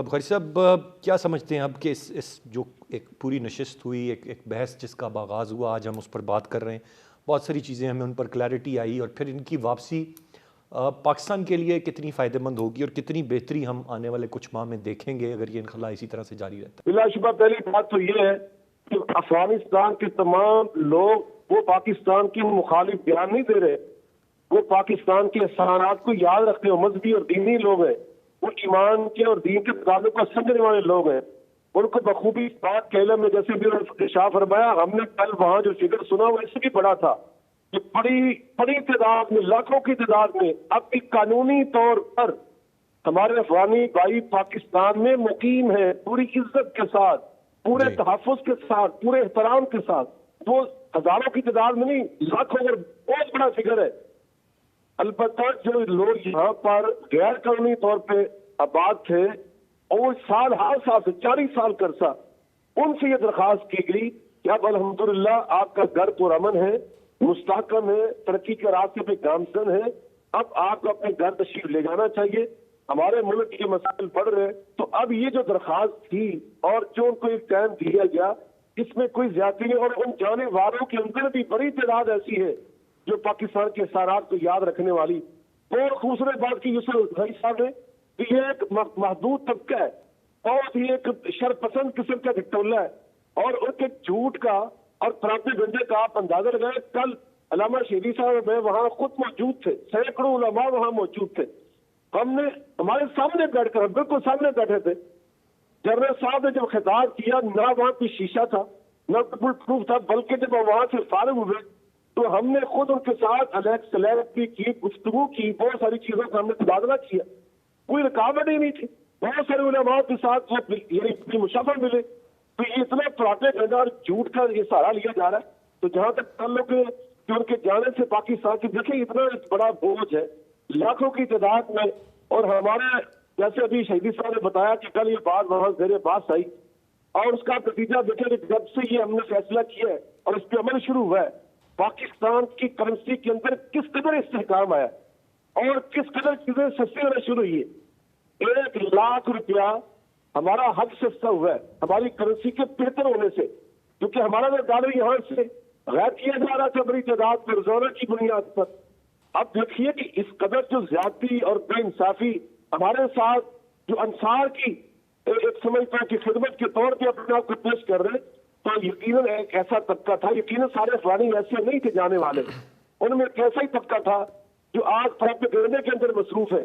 बुखारी साहब, क्या समझते हैं अब कि इस जो एक पूरी नशिस्त हुई, एक बहस जिसका आगाज़ हुआ, आज हम उस पर बात कर रहे हैं, बहुत सारी चीज़ें हमें उन पर क्लैरिटी आई, और फिर इनकी वापसी पाकिस्तान के लिए कितनी फ़ायदेमंद होगी और कितनी बेहतरी हम आने वाले कुछ माह में देखेंगे अगर ये इनखला इसी तरह से जारी रहता है? बिलाशुबा पहली बात तो ये है कि अफगानिस्तान के तमाम लोग वो पाकिस्तान की मुखालिफ बयान नहीं दे रहे, वो पाकिस्तान के एहसानात को याद रखते हो, मजहबी और दीनी लोग हैं, वो ईमान के और दीन के मुताबिक को समझने वाले लोग हैं। उनको बखूबी बात कहने में, जैसे भी शाह फरमाया, हमने कल वहां जो फिक्र सुना वो इससे भी बड़ा था कि बड़ी तादाद में, लाखों की तादाद में अब भी कानूनी तौर पर हमारे अफगानी भाई पाकिस्तान में मुकीम है, पूरी इज्जत के साथ, पूरे तहफ़्फ़ुज़ के साथ, पूरे एहतराम के साथ। वो हजारों की तादाद में नहीं, लाखों में बहुत बड़ा फिगर है। अलबत्ता जो लोग यहाँ पर गैर कानूनी तौर पे आबाद थे और वो साल हर साल से 40 साल करसा, उनसे ये दरखास्त की गई कि अब अल्हम्दुलिल्लाह आपका घर पुरअमन है, मुस्तहकम है, तरक्की के रास्ते पे गामजन है, अब आपको अपने घर तशरीफ ले जाना चाहिए। हमारे मुल्क के मसाइल बढ़ रहे, तो अब ये जो दरखास्त थी और जो उनको एक टाइम दिया गया, इसमें कोई ज्यादती नहीं। और उन जाने वालों के अंदर भी बड़ी तादाद ऐसी है जो पाकिस्तान के सारात को याद रखने वाली। और खूबसूरत बात की यूसुफ भाई साहब ने कि ये एक महदूद तबका है, बहुत ही एक शरपसंद किस्म का धिटोला है, और उनके झूठ का और प्राप्ति गंजे का आप अंदाजा लगाए। कल अल्लामा शेरी साहब में वहां खुद मौजूद थे, सैकड़ों उलमा वहां मौजूद थे। हमने हमारे सामने बैठकर, बिल्कुल सामने बैठे थे, जनरल साहब ने जब खिताब किया, ना वहां कोई शीशा था, ना बुल प्रूफ था, बल्कि जब वहां से फारिग हुए तो हमने खुद उनके साथ अलैक्स सलैक्स भी की, गुफ्तगू की, बहुत सारी चीजों का हमने तबादला किया, कोई रुकावट ही नहीं थी। बहुत सारे उलमा के साथ वो मुशाफर मिले। तो ये इतना प्रोपेगेंडा और झूठ का ये सहारा लिया जा रहा है। तो जहां तक ताल्लुक है कि उनके जाने से पाकिस्तान की, देखिए इतना बड़ा बोझ है, लाखों की तादाद में। और हमारे जैसे अभी शहीदी साहब ने बताया कि कल ये बात वहां जेरे पास आई, और उसका नतीजा देखें कि जब से ये हमने फैसला किया है और इस पर अमल शुरू हुआ है, पाकिस्तान की करेंसी के अंदर किस कदर इस्तेहकाम आया और किस कदर चीजें सस्ती होना शुरू हुई है। 1 लाख रुपया हमारा हक सस्ता हुआ है हमारी करेंसी के बेहतर होने से, क्योंकि हमारा जो डॉलर यहाँ से गैर किया जा रहा था बड़ी तादाद में रोजाना की बुनियाद पर। अब देखिए कि इस कदर जो ज्यादती और बेइंसाफी हमारे साथ जो अंसार की एक समझता की खिदमत के तौर पर अपने आप को पेश कर रहे, तो यकीनन एक ऐसा तबका था, यकीनन सारे अफगानी ऐसे नहीं थे जाने वाले, उनमें एक ऐसा ही तबका था जो आज प्रोपेगेंडे के अंदर मसरूफ है।